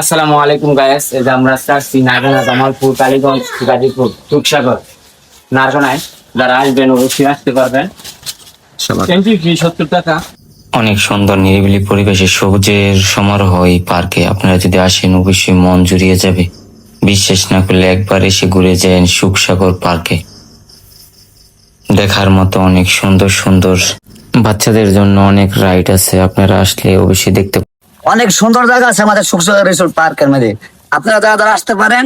আসসালামু আলাইকুম গাইস, এই যে আমরা আসছি নারগোনা, জামালপুর, কালীগঞ্জ, গাজীপুর, রূপসাগর, নারগোনায়। যারা আসবেন অবশ্যই আসতে পারবেন। এন্ট্রি ফি 70 টাকা। অনেক সুন্দর নিরিবিলি পরিবেশে সবুজের সমারোহ এই পার্কে আপনারা যদি আসেন অবশ্যই মন জুড়িয়ে যাবে। বিশ্বাস না করলে একবার এসে ঘুরে যান সুখসাগর পার্কে। দেখার মতো অনেক সুন্দর সুন্দর বাচ্চাদের জন্য অনেক রাইড আছে, আপনারা আসলে অবশ্যই দেখতে। অনেক সুন্দর জায়গা আছে আমাদের সুখসাগর রিসোর্ট পার্কের মধ্যে। আপনারা যারা আসতে পারেন,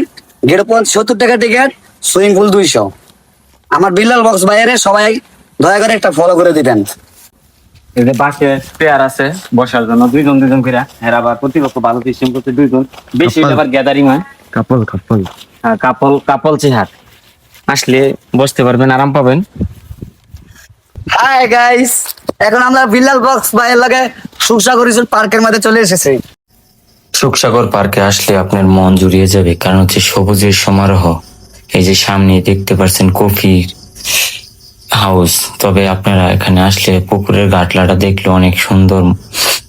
গেট পর্যন্ত 70 টাকা টিকিট, সুইমিং পুল 200। আমার বিল্লাল বক্স বাইরে সবাই দয়া করে একটা ফলো করে দিবেন। এই যে বাসে চেয়ার আছে বসার জন্য, দুইজন দুইজন করে। এর আবার প্রতিপক্ষ ভালো সিস্টেম করতে দুইজন, বেশি আবার গ্যাদারিং হয়। কাপল চেয়ার আসলে বসতে পারবেন, আরাম পাবেন। হাই গাইস, এখন আমরা বিল্লাল বক্স বাইরের লাগে সুখসাগর রিসোর্ট পার্কের মধ্যে চলে এসেছি। সুখসাগর পার্কে আসলে আপনার মন জুড়িয়ে যাবে, কারণ হচ্ছে সবুজের সমারোহ। এই যে সামনে দেখতে পাচ্ছেন কফি হাউস। তবে আপনারা এখানে আসলে পুকুরের ঘাটলাটা দেখলে অনেক সুন্দর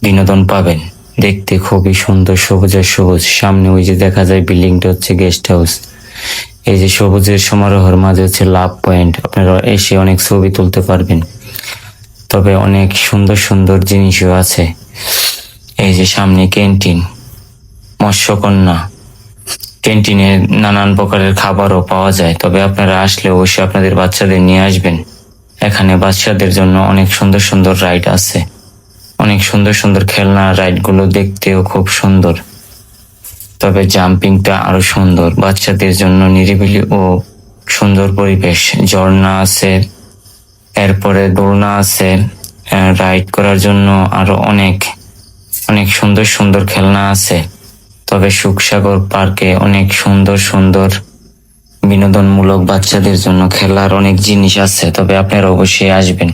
বিনোদন পাবেন। দেখতে খুবই সুন্দর, সবুজের সবুজ। সামনে ওই যে দেখা যায় বিল্ডিংটা হচ্ছে গেস্ট হাউস। এই যে সবুজের সমারোহের মাঝে হচ্ছে লাভ পয়েন্ট, আপনারা এসে অনেক ছবি তুলতে পারবেন। তবে অনেক সুন্দর সুন্দর জিনিসও আছে। এই যে সামনে ক্যান্টিন, মৎস্যকন্যা, ক্যান্টিনে নানান প্রকারের খাবারও পাওয়া যায়। তবে আপনারা আসলে অবশ্যই আপনাদের বাচ্চাদের নিয়ে আসবেন। এখানে বাচ্চাদের জন্য অনেক সুন্দর সুন্দর রাইড আছে, অনেক সুন্দর সুন্দর খেলনা। রাইডগুলো দেখতেও খুব সুন্দর, তবে জাম্পিংটা আরো সুন্দর। বাচ্চাদের জন্য নিরিবিলি ও সুন্দর পরিবেশ। ঝর্ণা আছে, এরপরে দোলনা আছে, রাইড করার জন্য আরো অনেক অনেক সুন্দর সুন্দর খেলনা আছে। তবে সুখসাগর পার্কে অনেক সুন্দর সুন্দর বিনোদনমূলক বাচ্চাদের জন্য খেলার অনেক জিনিস আছে। তবে আপনারা অবশ্যই আসবেন।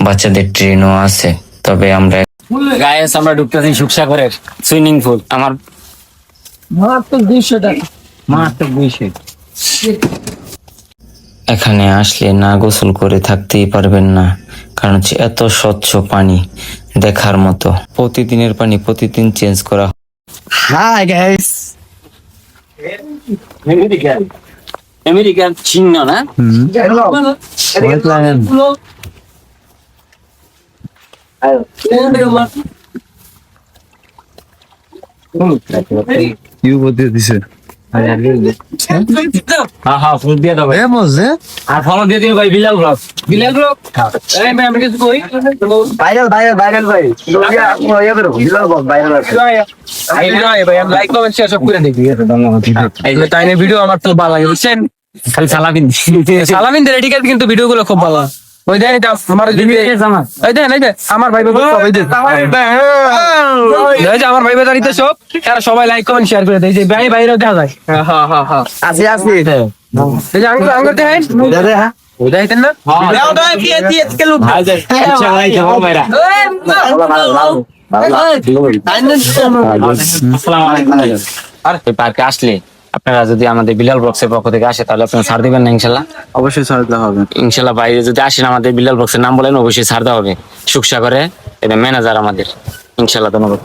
বাচ্চাদের ট্রেনও আছে। তবে আমরা গাইস, আমরা ঢুকতেছি সুখসাগরের সুইমিং পুল। আমার মাত্র 200 টাকা। মাত্র 200। এখানে আসলে না গোসল করে থাকতেই পারবেন না, কারণ হচ্ছে এত স্বচ্ছ পানি দেখার মতো। প্রতিদিনের পানি প্রতিদিন চেঞ্জ করা হয়। হাই গাইস, আমেরিকান চিহ্ন না? ফুল দিয়ে দাও ভাই। আর ফলো দিয়ে দিও ভাই, বিলাল ব্লগ। এই ভাই, আমি কিছু কই। ভাইরাল ভাই। বিল্লাল বক্স ভাইরাল আছে। লাইক কমেন্ট শেয়ার সব করে দেখবি। এই যে তাইনে ভিডিও আমার তো ভালো লাগে, বুঝছেন? খালি সালামিন রেডিকেট, কিন্তু ভিডিও গুলো খুব ভালো। ওই দেন এটা আমার এই দেন আমার ভাই বাবা সবাই দেন। এই যে আমার ভাই বাড়িতে সব এরা সবাই লাইক কমেন্ট শেয়ার করে দেয়। এই যে ভাই বাইরেও দেখা যায়। হ্যাঁ আসি এই যে আঙ্গুর দেখেন ওই দেখেন না। আর এই পার্কে আসলে আপনারা যদি আমাদের বিলাল বক্সের পক্ষ থেকে আসে, তাহলে আপনারা ছাড় দিবেন না? ইনশাল্লাহ অবশ্যই ছাড় দেওয়া হবে। ইনশাল্লাহ বাইরে যদি আসেন, আমাদের বিলাল বক্সের নাম বলেন, অবশ্যই ছাড় দেওয়া হবে। সুখসাগরে এটা ম্যানেজার আমাদের। ইনশাল্লাহ, ধন্যবাদ।